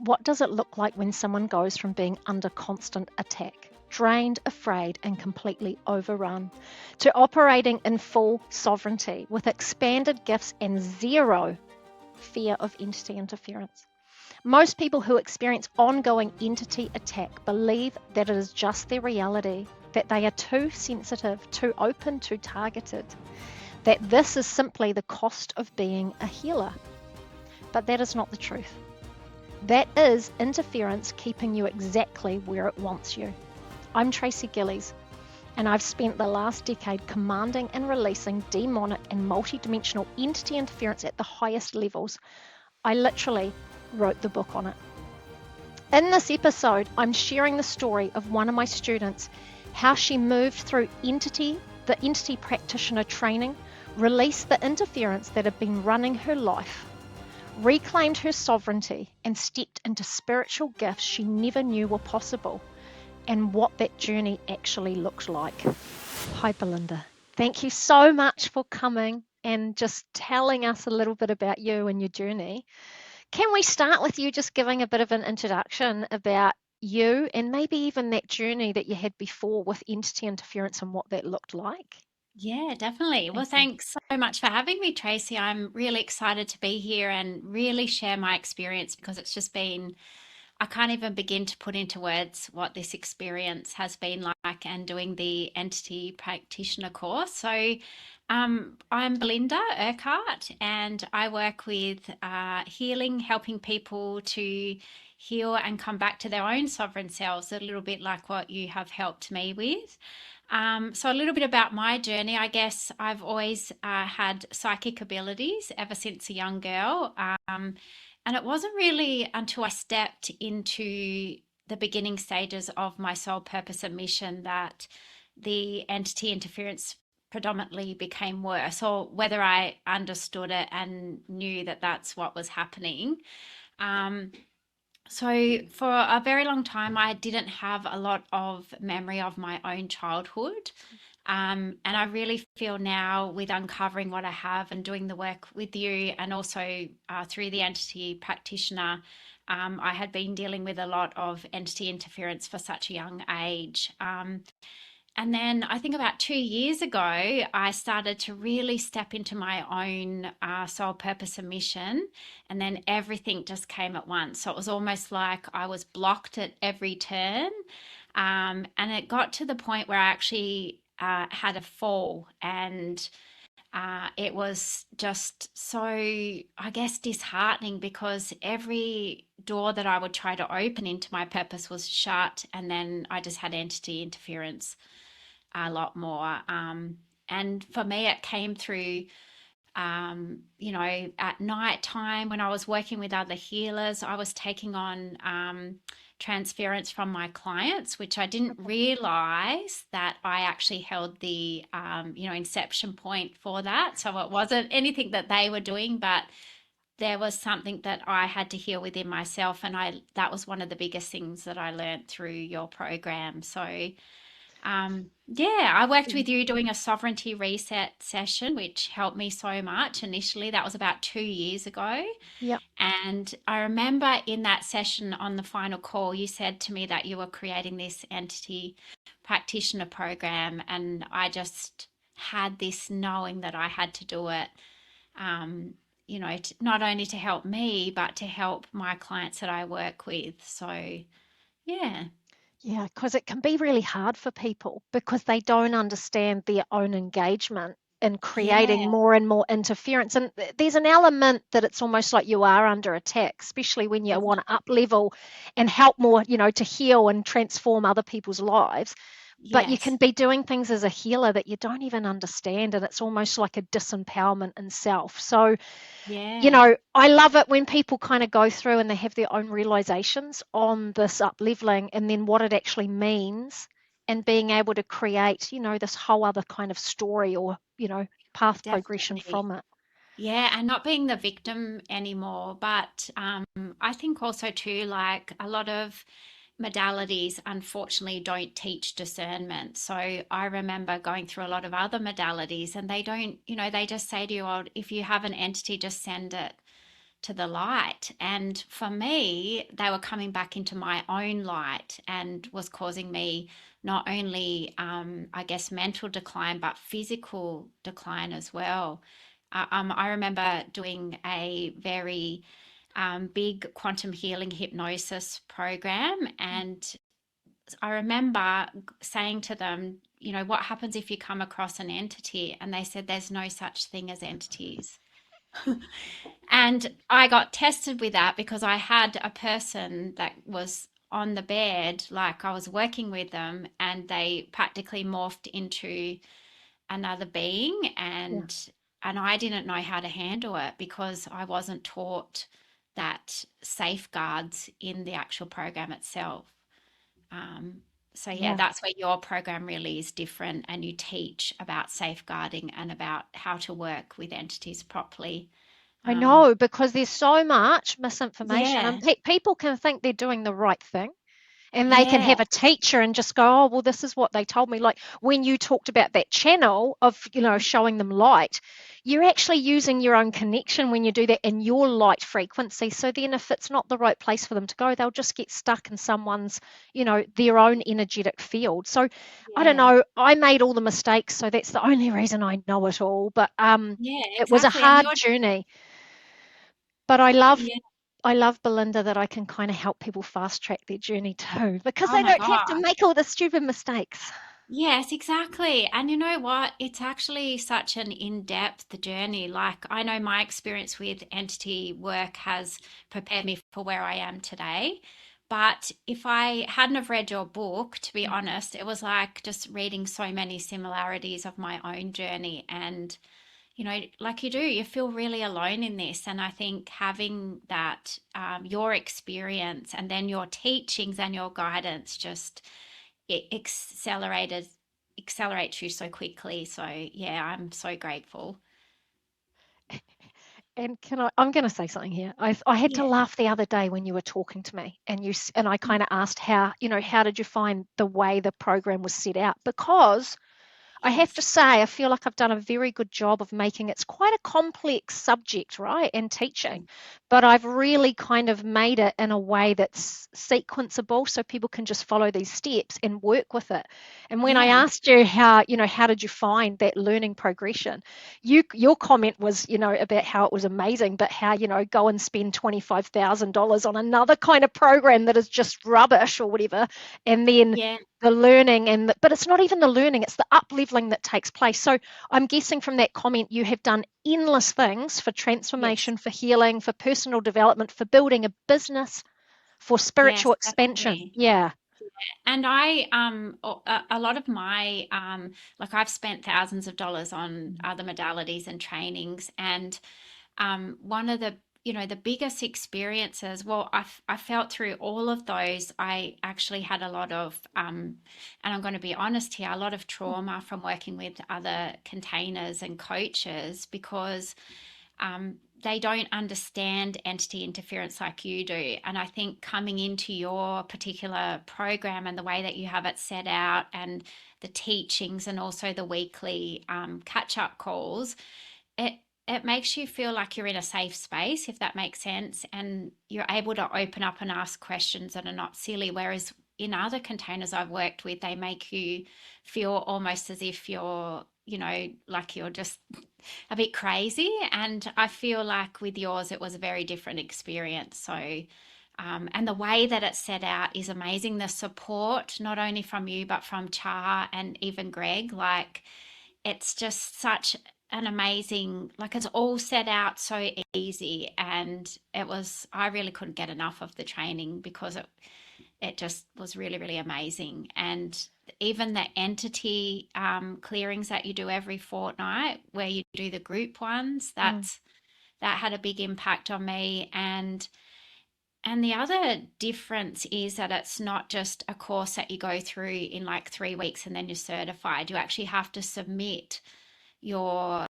What does it look like when someone goes from being under constant attack, drained, afraid, and completely overrun, to operating in full sovereignty with expanded gifts and zero fear of entity interference? Most people who experience ongoing entity attack believe that it is just their reality, that they are too sensitive, too open, too targeted, that this is simply the cost of being a healer. But that is not the truth. That is interference keeping you exactly where it wants you. I'm Tracey Gillies, and I've spent the last decade commanding and releasing demonic and multidimensional entity interference at the highest levels. I literally wrote the book on it. In this episode, I'm sharing the story of one of my students, how she moved through the Entity Practitioner Training, released the interference that had been running her life, reclaimed her sovereignty, and stepped into spiritual gifts she never knew were possible, and what that journey actually looked like. Hi, Belinda. Thank you so much for coming and just telling us a little bit about you and your journey. Can we start with you just giving a bit of an introduction about you and maybe even that journey that you had before with entity interference and what that looked like? Yeah, definitely. Well, Thank you. thanks so much for having me, Tracy. I'm really excited to be here and really share my experience because it's just been, I can't even begin to put into words what this experience has been like and doing the Entity Practitioner course. I'm Belinda Urquhart and I work with healing, helping people to heal and come back to their own sovereign selves, a little bit like what you have helped me with. So a little bit about my journey. I guess I've always had psychic abilities ever since a young girl. And it wasn't really until I stepped into the beginning stages of my soul purpose and mission that the entity interference predominantly became worse, or whether I understood it and knew that that's what was happening. Um, so for a very long time, I didn't have a lot of memory of my own childhood. And I really feel now with uncovering what I have and doing the work with you and also through the entity practitioner, I had been dealing with a lot of entity interference for such a young age. And then I think about 2 years ago, I started to really step into my own soul purpose and mission. And then everything just came at once. So it was almost like I was blocked at every turn. And it got to the point where I actually had a fall. And it was just so, I guess, disheartening because every door that I would try to open into my purpose was shut. And then I just had entity interference a lot more. And for me, it came through, at night time when I was working with other healers, I was taking on transference from my clients, which I didn't realize that I actually held the, inception point for that. So it wasn't anything that they were doing, but there was something that I had to heal within myself. And that was one of the biggest things that I learned through your program. Yeah, I worked with you doing a sovereignty reset session, which helped me so much initially. That was about 2 years ago. Yeah. And I remember in that session on the final call, you said to me that you were creating this entity practitioner program. And I just had this knowing that I had to do it, not only to help me, but to help my clients that I work with. So, yeah. Yeah, because it can be really hard for people because they don't understand their own engagement in creating Yeah, more and more interference. And there's an element that it's almost like you are under attack, especially when you want to definitely. up level and help more, to heal and transform other people's lives. But you Yes. can be doing things as a healer that you don't even understand, and it's almost like a disempowerment in self. So, Yeah, I love it when people kind of go through and they have their own realizations on this up leveling and then what it actually means and being able to create, this whole other kind of story or, path progression definitely. from it. Yeah, and not being the victim anymore. But I think also too, like a lot of modalities unfortunately don't teach discernment. So I remember going through a lot of other modalities and they don't, they just say to you, oh, if you have an entity, just send it to the light. And for me, they were coming back into my own light and was causing me not only, I guess, mental decline, but physical decline as well. I remember doing a very big quantum healing hypnosis program, and I remember saying to them, what happens if you come across an entity? And they said, there's no such thing as entities. And I got tested with that because I had a person that was on the bed, like I was working with them, and they practically morphed into another being, Yeah. and I didn't know how to handle it because I wasn't taught that safeguards in the actual program itself. Um, so yeah, Yeah. that's where your program really is different, and you teach about safeguarding and about how to work with entities properly. I Um, know, because there's so much misinformation, and yeah, people can think they're doing the right thing. And they can yeah, have a teacher and just go, oh, well, this is what they told me. Like when you talked about that channel of, showing them light, you're actually using your own connection when you do that in your light frequency. So then if it's not the right place for them to go, they'll just get stuck in someone's, their own energetic field. So I don't yeah, know. I made all the mistakes. So that's the only reason I know it all. But yeah, it was a exactly. And hard you're, journey. But yeah, I love, Belinda, that I can kind of help people fast track their journey too, because oh they my don't have to God. make all the stupid mistakes. Yes, exactly. And you know what? It's actually such an in-depth journey. Like, I know my experience with entity work has prepared me for where I am today. But if I hadn't have read your book, to be honest, it was like just reading so many similarities of my own journey. And, like you do, you feel really alone in this. And I think having that, your experience and then your teachings and your guidance just it accelerates you so quickly. So yeah, I'm so grateful. And I'm going to say something here. I had to Yeah. laugh the other day when you were talking to me, and and I kind of asked how, how did you find the way the program was set out? Because I have to Yes. say, I feel like I've done a very good job of making it's quite a complex subject, right? And teaching, but I've really kind of made it in a way that's sequenceable so people can just follow these steps and work with it. And when I Yeah. asked you how, how did you find that learning progression? Your comment was, about how it was amazing, but how, go and spend $25,000 on another kind of program that is just rubbish or whatever, and then Yeah. the learning but it's not even the learning, it's the up leveling that takes place. So I'm guessing from that comment you have done endless things for Yes. transformation, for healing, for personal development, for building a business, for Yes, spiritual expansion. definitely. Yeah. And I a lot of my like I've spent thousands of dollars on other modalities and trainings, and one of the the biggest experiences, well, I felt through all of those, I actually had a lot of and I'm going to be honest here, a lot of trauma from working with other containers and coaches because they don't understand entity interference like you do. And I think coming into your particular program and the way that you have it set out, and the teachings, and also the weekly catch up calls, it it makes you feel like you're in a safe space, if that makes sense, and you're able to open up and ask questions that are not silly. Whereas in other containers I've worked with, they make you feel almost as if you're, like you're just a bit crazy. And I feel like with yours, it was a very different experience. So, and the way that it's set out is amazing. The support, not only from you, but from Char and even Greg, like it's just such an amazing, like it's all set out so easy. And I really couldn't get enough of the training because it just was really, really amazing. And even the entity clearings that you do every fortnight, where you do the group ones, Mm. that had a big impact on me. And the other difference is that it's not just a course that you go through in like 3 weeks and then you're certified. You actually have to submit your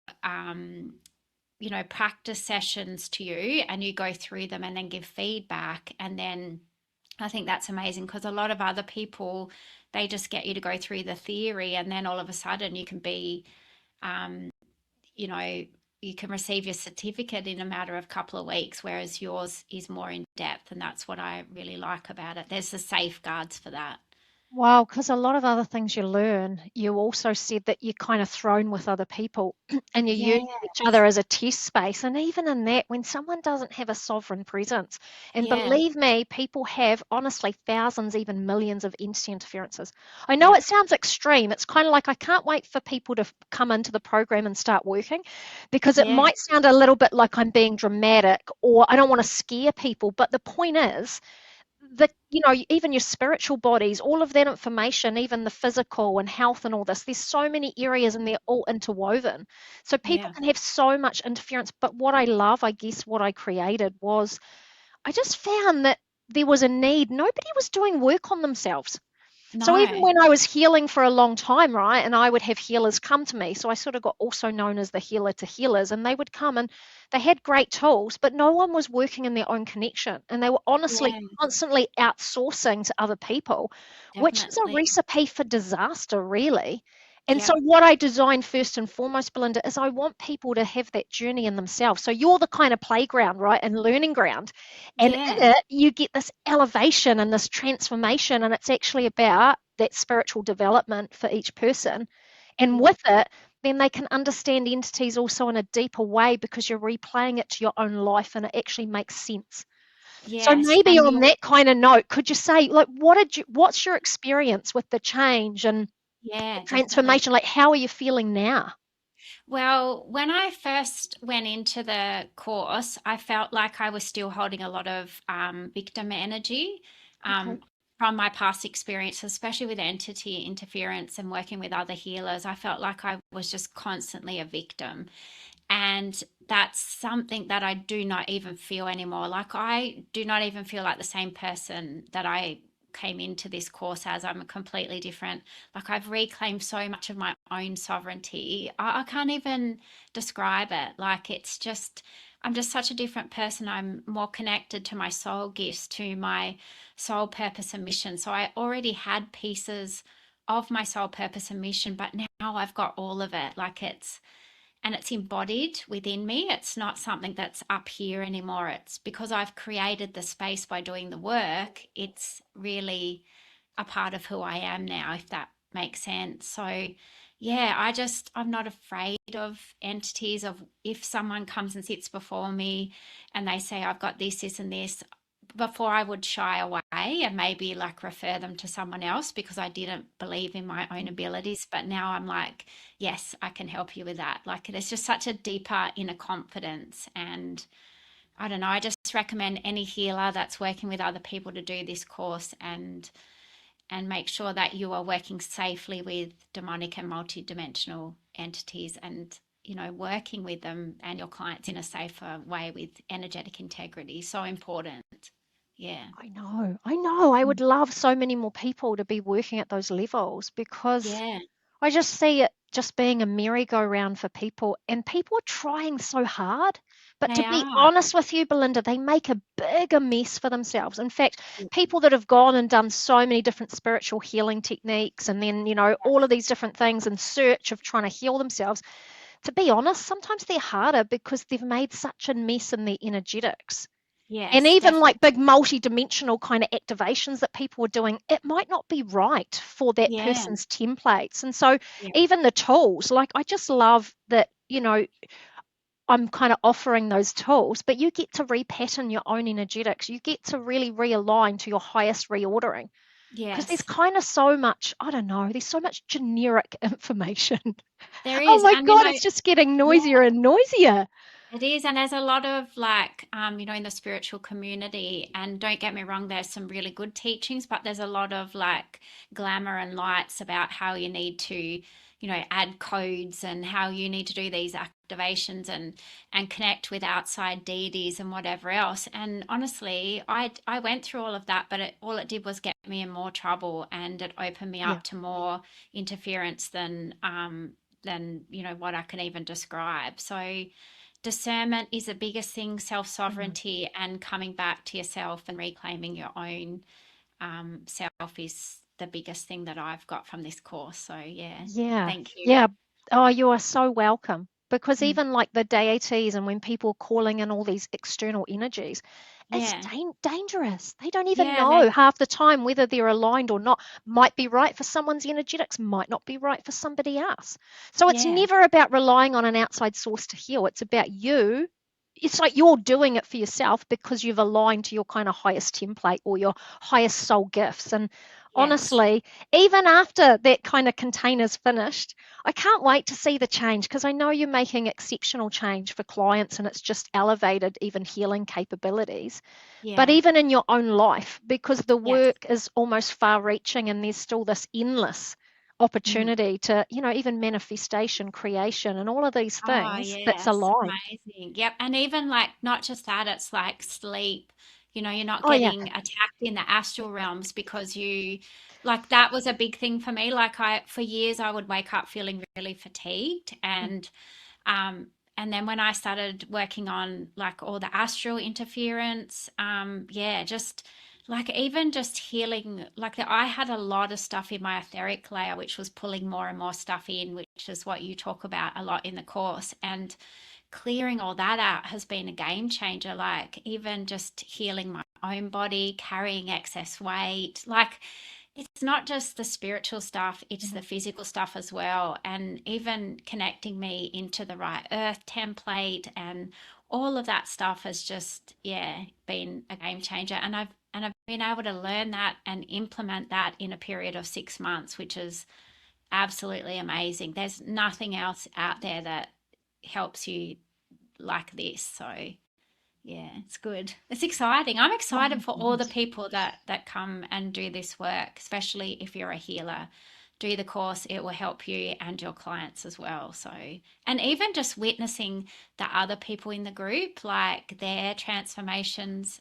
practice sessions to you, and you go through them and then give feedback. And then I think that's amazing because a lot of other people, they just get you to go through the theory, and then all of a sudden you can be, um, you know, you can receive your certificate in a matter of a couple of weeks, whereas yours is more in depth, and that's what I really like about it. There's the safeguards for that. Wow, because a lot of other things you learn, you also said that you're kind of thrown with other people and you use Yeah, each other as a test space. And even in that, when someone doesn't have a sovereign presence, and yeah, believe me, people have honestly thousands, even millions of entity interferences. I know yeah, it sounds extreme. It's kind of like I can't wait for people to come into the program and start working because it yeah, might sound a little bit like I'm being dramatic or I don't want to scare people. But the point is, even your spiritual bodies, all of that information, even the physical and health and all this, there's so many areas and they're all interwoven, so people yeah. can have so much interference. But what I love, I guess what I created was, I just found that there was a need. Nobody was doing work on themselves. So even No, when I was healing for a long time, right, and I would have healers come to me, so I sort of got also known as the healer to healers, and they would come and they had great tools, but no one was working in their own connection. And they were honestly yeah, constantly outsourcing to other people, which is a definitely. recipe for disaster, really. And so Yep, what I designed first and foremost, Belinda, is I want people to have that journey in themselves. So you're the kind of playground, right, and learning ground. And in yeah, it, you get this elevation and this transformation, and it's actually about that spiritual development for each person. And yeah, with it, then they can understand entities also in a deeper way because you're replaying it to your own life and it actually makes sense. So yes. maybe And on you're, that kind of note, could you say, like, what's your experience with the change and yeah, definitely. transformation? Like, how are you feeling now? Well, when I first went into the course, I felt like I was still holding a lot of victim energy Okay. um, from my past experience, especially with entity interference and working with other healers. I felt like I was just constantly a victim. And that's something that I do not even feel anymore. Like, I do not even feel like the same person that I came into this course as. I'm completely different. Like, I've reclaimed so much of my own sovereignty. I can't even describe it. Like, it's just, I'm just such a different person. I'm more connected to my soul gifts, to my soul purpose and mission. So I already had pieces of my soul purpose and mission, but now I've got all of it. Like, it's embodied within me. It's not something that's up here anymore. It's because I've created the space by doing the work. It's really a part of who I am now, if that makes sense. So, yeah, I'm not afraid of entities. Of if someone comes and sits before me and they say, I've got this, and this, before I would shy away and maybe like refer them to someone else because I didn't believe in my own abilities. But now I'm like, yes, I can help you with that. Like, there's just such a deeper inner confidence. And I don't know, I just recommend any healer that's working with other people to do this course, and make sure that you are working safely with demonic and multidimensional entities, and working with them and your clients in a safer way with energetic integrity. So important. Yeah. I know. I know. I Mm. would love so many more people to be working at those levels because Yeah, I just see it just being a merry-go-round for people, and people are trying so hard. But to they be are. honest with you, Belinda, they make a bigger mess for themselves. In fact, people that have gone and done so many different spiritual healing techniques and then, all of these different things in search of trying to heal themselves, to be honest, sometimes they're harder because they've made such a mess in their energetics. And Yes, even definitely. like big multi-dimensional kind of activations that people are doing, it might not be right for that Yeah, person's templates. And so yeah, even the tools, like I just love that, I'm kind of offering those tools, but you get to repattern your own energetics. You get to really realign to your highest reordering because there's yes, kind of so much, I don't know, there's so much generic information. there Oh is. my And God, it's just getting yeah, noisier and noisier. it is. And there's a lot of like, in the spiritual community, and don't get me wrong, there's some really good teachings, but there's a lot of like glamour and lights about how you need to, add codes and how you need to do these activations and connect with outside deities and whatever else. And honestly, I went through all of that, but all it did was get me in more trouble, and it opened me Yeah. up to more interference than what I can even describe. So discernment is the biggest thing, self Mm. sovereignty, and coming back to yourself and reclaiming your own self is the biggest thing that I've got from this course. So, yeah, Yeah. thank you. Yeah. Oh, you are so welcome. because Mm. even like the deities and when people are calling in all these external energies, it's Yeah. dangerous. They don't even Yeah. They, know half the time whether they're aligned or not. Might be right for someone's energetics, might not be right for somebody else. So it's yeah. never about relying on an outside source to heal. It's about you. It's like you're doing it for yourself because you've aligned to your kind of highest template or your highest soul gifts. And Yes. honestly, even after that kind of container's finished, I can't wait to see the change because I know you're making exceptional change for clients and it's just elevated even healing capabilities. But Yeah. even in your own life, because the Yes. work is almost far reaching and there's still this endless Mm. opportunity to, even manifestation, creation, and all of these Oh, things that's yes. aligned. Amazing. Yep. And even like not just that, it's like sleep. You're not Oh, yeah. getting attacked in the astral realms because like that was a big thing for me. Like for years, I would wake up feeling really fatigued um, and then when I started working on like all the astral interference, yeah, just like even just healing, like I had a lot of stuff in my etheric layer, which was pulling more and more stuff in, which is what you talk about a lot in the course. And clearing all that out has been a game changer. Like even just healing my own body, carrying excess weight, like it's not just the spiritual stuff, it's the Mhm. physical stuff as well. And even connecting me into the right earth template and all of that stuff has just, yeah, been a game changer. And I've been able to learn that and implement that in a period of 6 months, which is absolutely amazing. There's nothing else out there that helps you like this. So yeah, it's good. It's exciting. I'm Oh, excited for all the yes. people that come and do this work, especially if you're a healer. Do the course, it will help you and your clients as well. So, and even just witnessing the other people in the group, like their transformations.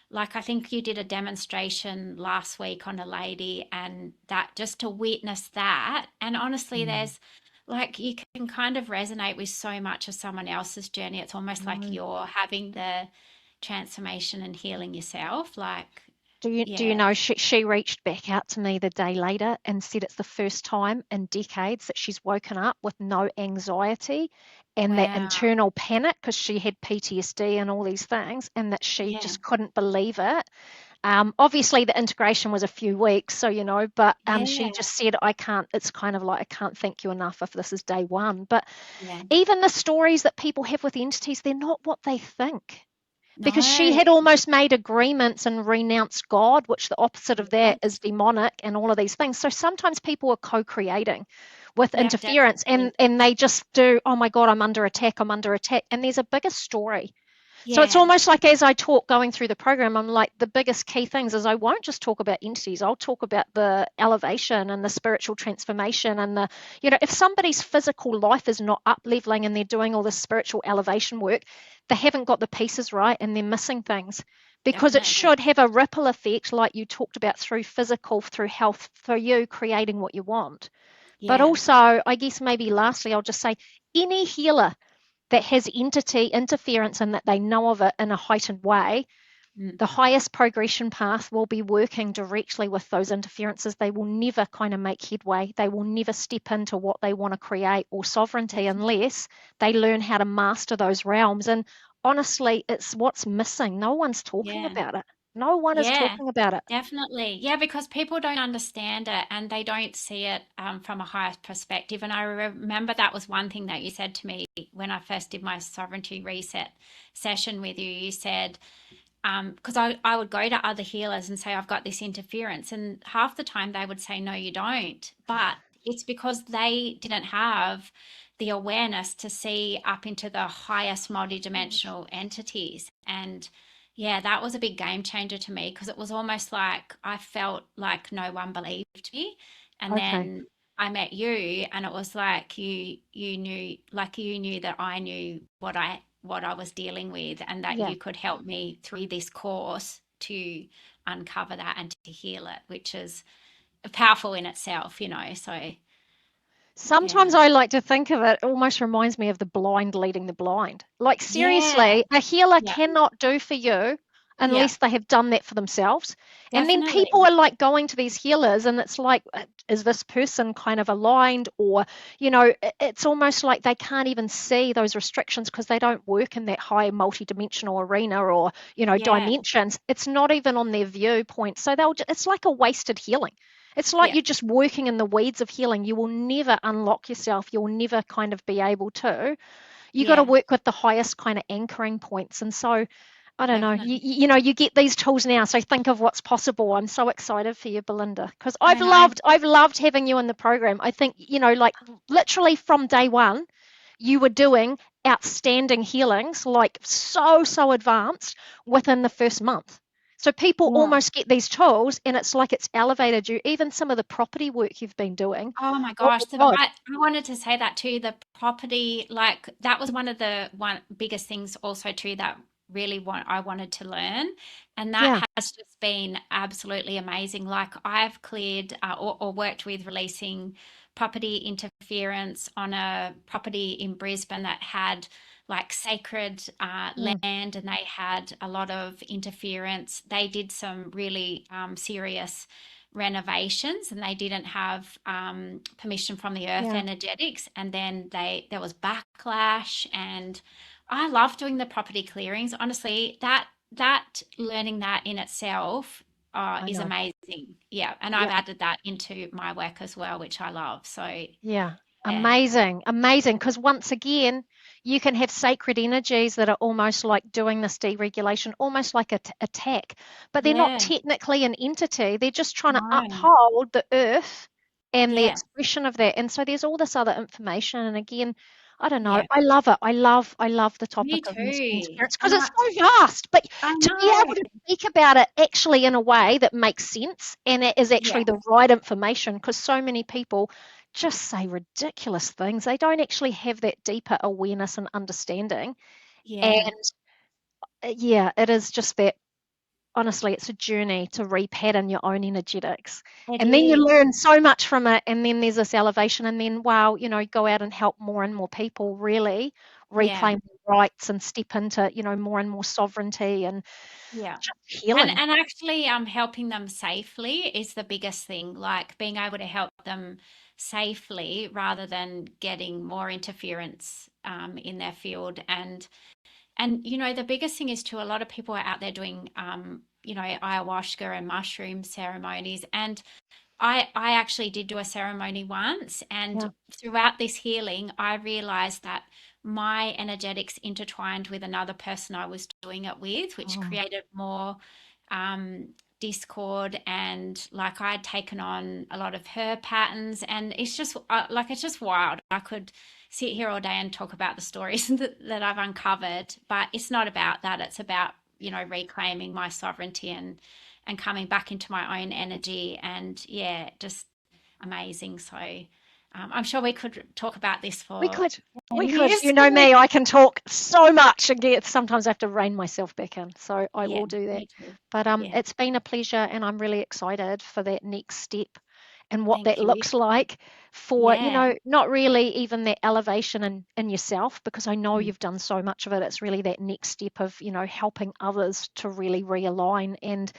Like I think you did a demonstration last week on a lady, and that just to witness that. And honestly, Mm. there's like you can kind of resonate with so much of someone else's journey. It's almost like No. you're having the transformation and healing yourself. Like, Do you yeah, know she reached back out to me the day later and said it's the first time in decades that she's woken up with no anxiety and that wow, internal panic because she had PTSD and all these things and that she yeah, just couldn't believe it. Obviously the integration was a few weeks, so but she yeah, just said, I can't, it's kind of like, I can't thank you enough if this is day one. But yeah. even the stories that people have with entities, they're not what they think because she No, had almost made agreements and renounced God, which the opposite of that is yes, demonic and all of these things. So sometimes people are co-creating with yep, interference definitely. and they just do, oh my God, I'm under attack, I'm under attack. And there's a bigger story. So it's Yeah, almost like as I talk going through the program, I'm like, the biggest key things is I won't just talk about entities. I'll talk about the elevation and the spiritual transformation and if somebody's physical life is not up leveling and they're doing all this spiritual elevation work, they haven't got the pieces right and they're missing things because it definitely. should have a ripple effect like you talked about through physical, through health, for you creating what you want. But Yeah, also, I guess maybe lastly, I'll just say any healer that has entity interference and that they know of it in a heightened way, mm, the highest progression path will be working directly with those interferences. They will never kind of make headway. They will never step into what they want to create or sovereignty definitely. unless they learn how to master those realms. And honestly, it's what's missing. No one's talking Yeah. about it. No one is Yeah, talking about it. definitely. Yeah, because people don't understand it and they don't see it from a higher perspective. And I remember that was one thing that you said to me when I first did my sovereignty reset session with you. You said, because I would go to other healers and say, I've got this interference. And half the time they would say, no, you don't. But it's because they didn't have the awareness to see up into the highest multidimensional entities. And yeah, that was a big game changer to me because it was almost like I felt like no one believed me. And Okay. then I met you and it was like you knew that I knew what I was dealing with and that Yeah. you could help me through this course to uncover that and to heal it, which is powerful in itself. So Sometimes yeah. I like to think of it almost reminds me of the blind leading the blind. Like, Yeah. seriously, a healer Yeah. cannot do for you Yeah, unless they have done that for themselves. And then people definitely. are like going to these healers, and it's like, is this person kind of aligned? Or, it's almost like they can't even see those restrictions because they don't work in that high multidimensional arena or, Yeah, dimensions. It's not even on their viewpoint. So it's like a wasted healing. It's like yeah, you're just working in the weeds of healing. You will never unlock yourself. You'll never kind of be able to. You got to yeah, work with the highest kind of anchoring points. And so, I don't know, definitely. you get these tools now. So think of what's possible. I'm so excited for you, Belinda, because I know. I've loved having you in the program. I think, like literally from day one, you were doing outstanding healings, like so advanced within the first month. So people Yeah. almost get these tools and it's like it's elevated you. Even some of the property work you've been doing. Oh my Oh gosh, my God. I wanted to say that too. The property, like that was one of the one biggest things also too that really I wanted to learn, and Yeah. that has just been absolutely amazing. Like I've cleared or worked with releasing property interference on a property in Brisbane that had like sacred Mm, land, and they had a lot of interference. They did some really serious renovations and they didn't have permission from the earth yeah. energetics, and then there was backlash. And I love doing the property clearings, honestly. That learning that in itself I is know. amazing. Yeah, and I've Yeah. added that into my work as well, which I love. So Yeah, yeah, amazing, amazing. Because once again, you can have sacred energies that are almost like doing this deregulation, almost like a attack, but they're not yeah, technically an entity. They're just trying to no, uphold the earth and the yeah, expression of that. And so there's all this other information. And again, I don't know. yeah, I love it. I love the me topic of too. interference because And it's so vast. But I to be able know. to speak about it actually in a way that makes sense and it is Yeah, actually the right information, because so many people just say ridiculous things. They don't actually have that deeper awareness and understanding. And yeah, yeah, it is just that, honestly, it's a journey to repattern your own energetics. it And then you is. learn so much from it. And then there's this elevation. And then, wow, go out and help more and more people really Yeah. reclaim their rights and step into, more and more sovereignty and Yeah. just And healing. actually helping them safely is the biggest thing, like being able to help them safely rather than getting more interference in their field. And the biggest thing is too, a lot of people are out there doing ayahuasca and mushroom ceremonies. And I actually did do a ceremony once, and Yeah. throughout this healing, I realized that my energetics intertwined with another person I was doing it with, which Oh, created more discord. And like I'd taken on a lot of her patterns, and it's just it's just wild. I could sit here all day and talk about the stories that I've uncovered, but it's not about that. It's about reclaiming my sovereignty and coming back into my own energy. And yeah, just amazing. So I'm sure we could talk about this we for could. We 10 could. years. You know me, I can talk so much and get sometimes I have to rein myself back in. So I Yeah, will do that. me too. But Yeah, it's been a pleasure and I'm really excited for that next step and what that thank you. looks like for, Yeah, not really even that elevation in yourself, because I know mm, you've done so much of it. It's really that next step of, helping others to really realign. And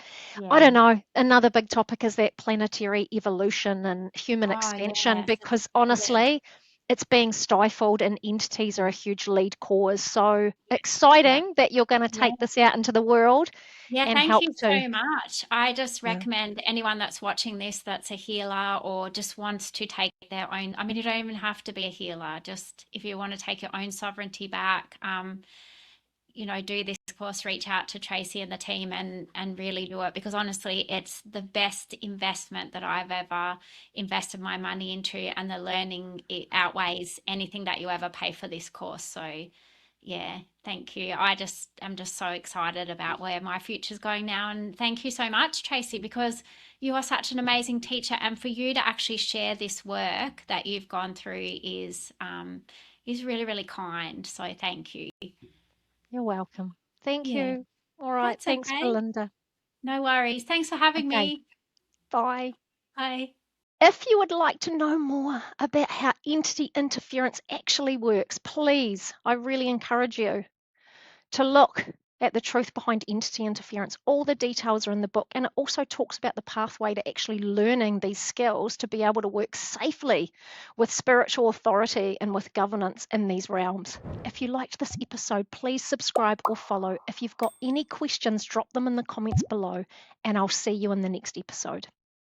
I yeah. don't know, another big topic is that planetary evolution and human Oh, expansion, yes. because Yes. honestly, it's being stifled and entities are a huge lead cause. So Yeah. exciting that you're going to Yeah. take this out into the world Yeah, and thank help you to. so much. I just Yeah. recommend anyone that's watching this that's a healer or just wants to take their own. I mean, you don't even have to be a healer. Just if you want to take your own sovereignty back, do this course, reach out to Tracey and the team and really do it, because honestly, it's the best investment that I've ever invested my money into, and the learning, it outweighs anything that you ever pay for this course. So yeah, thank you. I'm just so excited about where my future's going now. And thank you so much, Tracey, because you are such an amazing teacher. And for you to actually share this work that you've gone through is really, really kind. So thank you. You're welcome. Thank Yeah, you. All right. that's Thanks, okay. Belinda. No worries. Thanks for having Okay. me. Bye. Bye. If you would like to know more about how entity interference actually works, please, I really encourage you to look at the truth behind entity interference. All the details are in the book, and it also talks about the pathway to actually learning these skills to be able to work safely with spiritual authority and with governance in these realms. If you liked this episode, please subscribe or follow. If you've got any questions, drop them in the comments below, and I'll see you in the next episode.